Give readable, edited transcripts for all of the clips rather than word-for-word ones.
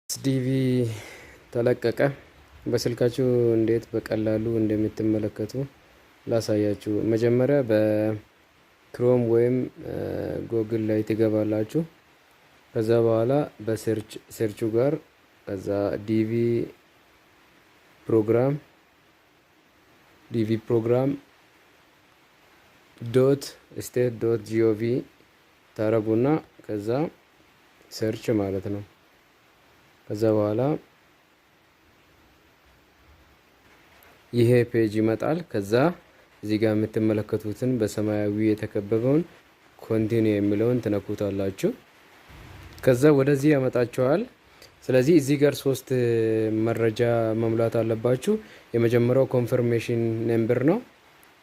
ኤስዲቪ ተለቀቀ። በስልካችሁ እንዴት በቀላሉ እንደምትመለከቱ ላሳያችሁ። መጀመሪያ በክሮም ወይም ጎግል ላይ ትገባላችሁ። ከዛ በኋላ በሰርቹ ጋር ከዛ ዲቪ ፕሮግራም ዶት ስቴት ዶት ጂኦቪ ታረጉና ከዛ ሰርች ማለት ነው። ከዛ በኋላ ይሄ ፔጅ ይመጣል። ከዛ እዚህ ጋር የምትመለከቱትን በሰማያዊ የተከበበውን ኮንቲኒው የሚለውን ትነኩታላችሁ። ከዛ ወደዚህ ያመጣችኋል። ስለዚህ እዚህ ጋር ሶስት መረጃ መሙላት አለባችሁ። የመጀመሪያው ኮንፈርሜሽን ነምበር ነው።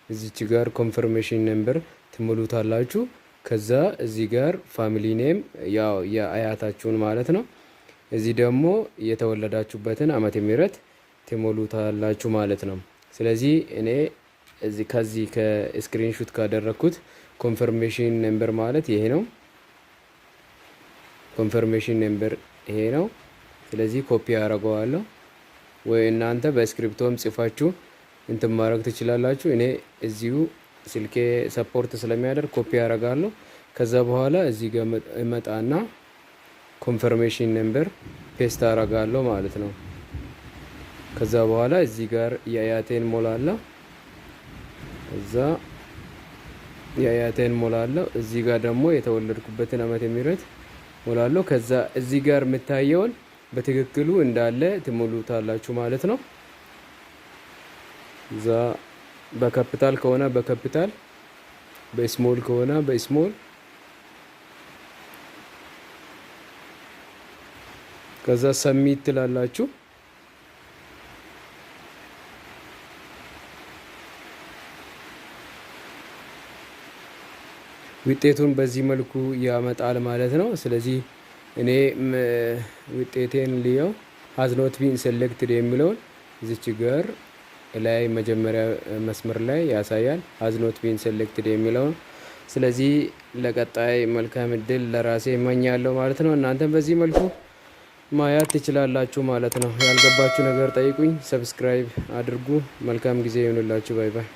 እዚች ጋር ኮንፈርሜሽን ነምበር ትሞሉታላችሁ። ከዛ እዚህ ጋር ፋሚሊ ኔም ያው የአያታችሁን ማለት ነው። እዚህ ደግሞ የተወለዳችሁበትን ዓመተ ምህረት ትሞሉታላችሁ ማለት ነው። ስለዚህ እኔ ከዚህ ከስክሪንሹት ካደረኩት ኮንፈርሜሽን ነምበር ማለት ይሄ ነው። ኮንፈርሜሽን ነምበር ይሄ ነው። ስለዚህ ኮፒ አደርገዋለሁ ወይ እናንተ በስክሪፕቶም ጽፋችሁ እንትን ማድረግ ትችላላችሁ። እኔ እዚሁ ስልኬ ሰፖርት ስለሚያደርግ ኮፒ አደርጋለሁ። ከዛ በኋላ እዚህ ጋር እመጣና ኮንፈርሜሽን ነምበር ፔስት አደርጋለሁ ማለት ነው። ከዛ በኋላ እዚህ ጋር የአያቴን ሞላለሁ። እዛ የአያቴን ሞላለሁ። እዚህ ጋር ደግሞ የተወለድኩበትን ዓመተ ምህረት ሞላለሁ። ከዛ እዚህ ጋር የምታየውን በትክክሉ እንዳለ ትሞሉታላችሁ ማለት ነው። እዛ በካፒታል ከሆነ በካፒታል፣ በስሞል ከሆነ በስሞል፣ ከዛ ሰሚት ትላላችሁ። ውጤቱን በዚህ መልኩ ያመጣል ማለት ነው። ስለዚህ እኔ ውጤቴን ልየው ሃዝ ኖት ቢን ሴሌክትድ የሚለውን እዚች ጋር ላይ መጀመሪያ መስመር ላይ ያሳያል ሃዝ ኖት ቢን ሴሌክትድ የሚለውን። ስለዚህ ለቀጣይ መልካም እድል ለራሴ እመኛለሁ ማለት ነው። እናንተም በዚህ መልኩ ማየት ትችላላችሁ ማለት ነው። ያልገባችሁ ነገር ጠይቁኝ፣ ሰብስክራይብ አድርጉ። መልካም ጊዜ ይሁንላችሁ። ባይ ባይ።